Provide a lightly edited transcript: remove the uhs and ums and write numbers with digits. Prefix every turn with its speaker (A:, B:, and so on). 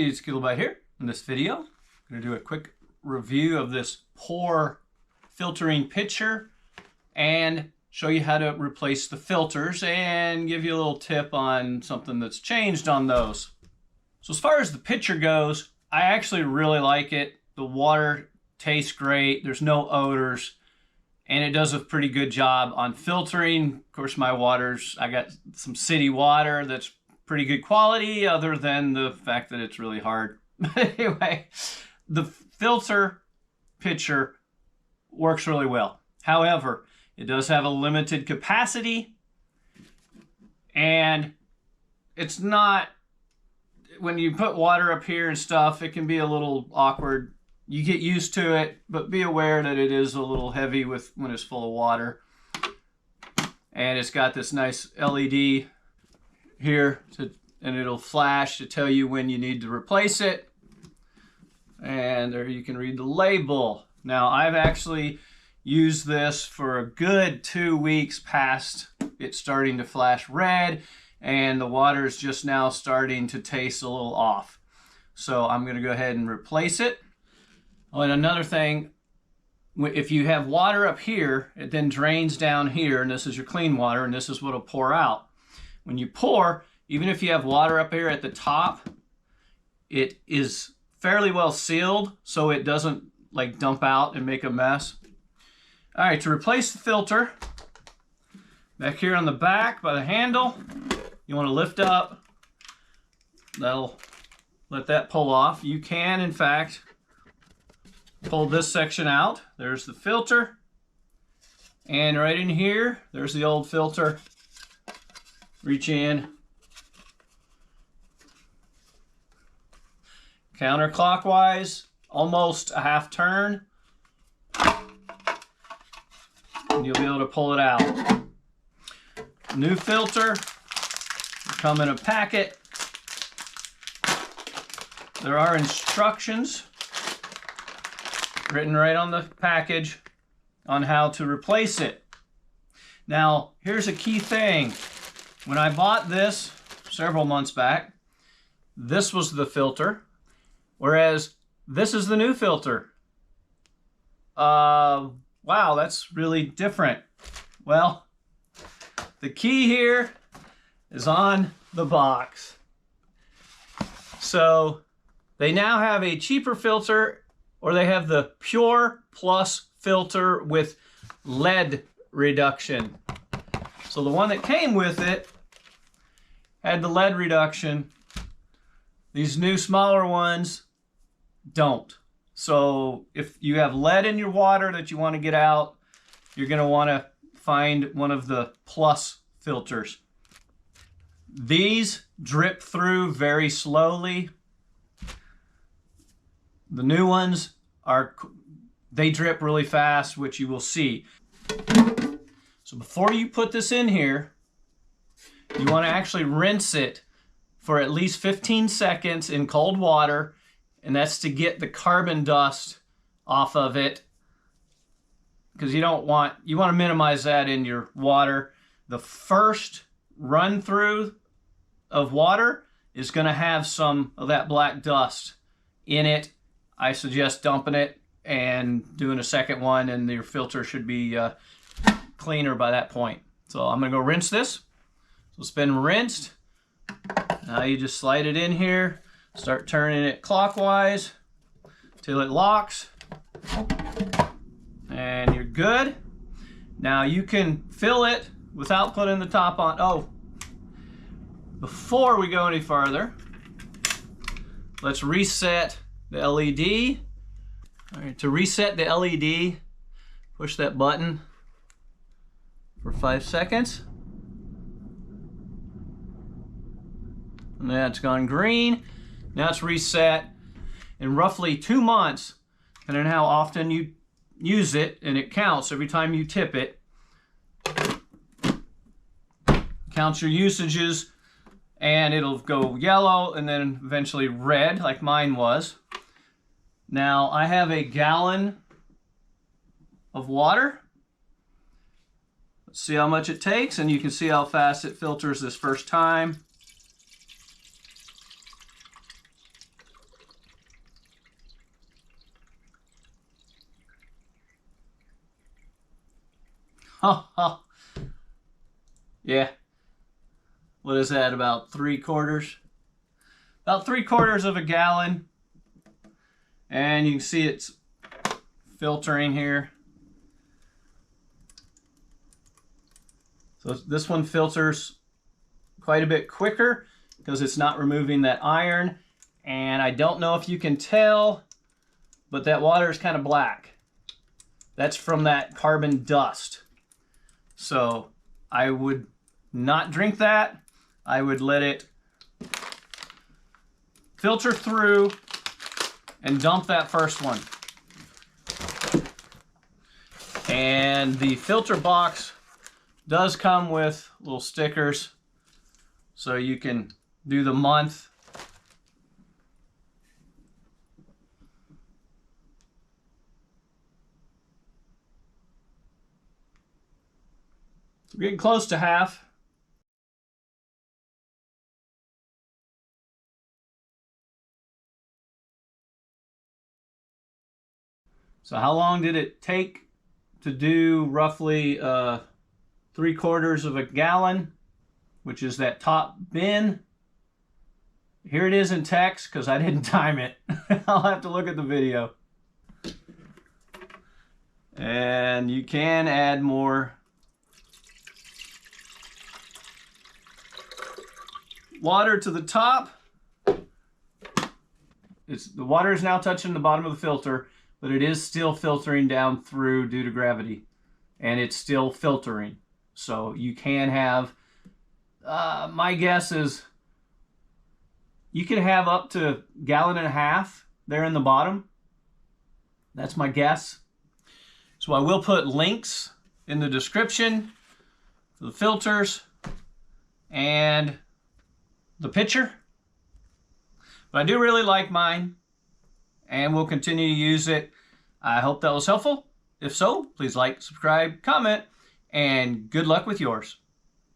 A: it's Kilobyte here. In this video, I'm going to do a quick review of this PUR filtering pitcher and show you how to replace the filters and give you a little tip on something that's changed on those. So as far as the pitcher goes, I actually really like it. The water tastes great. There's no odors. And it does a pretty good job on filtering. Of course, my water's, I got some city water that's pretty good quality, other than the fact that it's really hard. But anyway, the filter pitcher works really well. However, it does have a limited capacity, and it's not, when you put water up here and stuff, it can be a little awkward. You get used to it, but be aware that it is a little heavy when it's full of water. And it's got this nice LED here, and it'll flash to tell you when you need to replace it. And there you can read the label. Now, I've actually used this for a good 2 weeks past it starting to flash red, and the water is just now starting to taste a little off. So I'm going to go ahead and replace it. Oh, and another thing, if you have water up here, it then drains down here, and this is your clean water, and this is what will pour out. When you pour, even if you have water up here at the top, it is fairly well sealed, so it doesn't like dump out and make a mess. All right, to replace the filter, back here on the back by the handle, you want to lift up. That'll let that pull off. You can, in fact, pull this section out. There's the filter. And right in here, there's the old filter. Reach in. Counterclockwise, almost a half turn. And you'll be able to pull it out. New filter. Come in a packet. There are instructions written right on the package on how to replace it. Now, here's a key thing. When I bought this several months back, this was the filter, whereas this is the new filter. Wow, that's really different. Well, the key here is on the box. So they now have a cheaper filter, or they have the PUR Plus filter with lead reduction. So the one that came with it had the lead reduction. These new smaller ones don't. So if you have lead in your water that you want to get out, you're going to want to find one of the Plus filters. These drip through very slowly. The new ones they drip really fast, which you will see. So before you put this in here, you want to actually rinse it for at least 15 seconds in cold water, and that's to get the carbon dust off of it, because you want to minimize that in your water. The first run through of water is going to have some of that black dust in it. I suggest dumping it and doing a second one, and your filter should be cleaner by that point. So I'm going to go rinse this. So it's been rinsed. Now you just slide it in here, start turning it clockwise till it locks, and you're good. Now you can fill it without putting the top on. Oh, before we go any farther, let's reset the LED. All right, to reset the LED, push that button for 5 seconds. And that's gone green. Now it's reset. In roughly 2 months, depending on how often you use it, and it counts every time you tip it, counts your usages, and it'll go yellow and then eventually red, like mine was. Now I have a gallon of water. Let's see how much it takes, and you can see how fast it filters this first time. Yeah. What is that, about 3/4? About 3/4 of a gallon. And you can see it's filtering here. So this one filters quite a bit quicker because it's not removing that iron. And I don't know if you can tell, but that water is kind of black. That's from that carbon dust. So I would not drink that. I would let it filter through and dump that first one. And the filter box does come with little stickers, so you can do the month. We're getting close to half. So how long did it take to do roughly 3/4 of a gallon, which is that top bin? Here it is in text because I didn't time it. I'll have to look at the video. And you can add more water to the top. The water is now touching the bottom of the filter, but it is still filtering down through due to gravity, and it's still filtering. So you can have, my guess is you can have up to 1.5 gallons there in the bottom. That's my guess. So I will put links in the description for the filters and the pitcher. But I do really like mine, and we'll continue to use it. I hope that was helpful. If so, please like, subscribe, comment, and good luck with yours.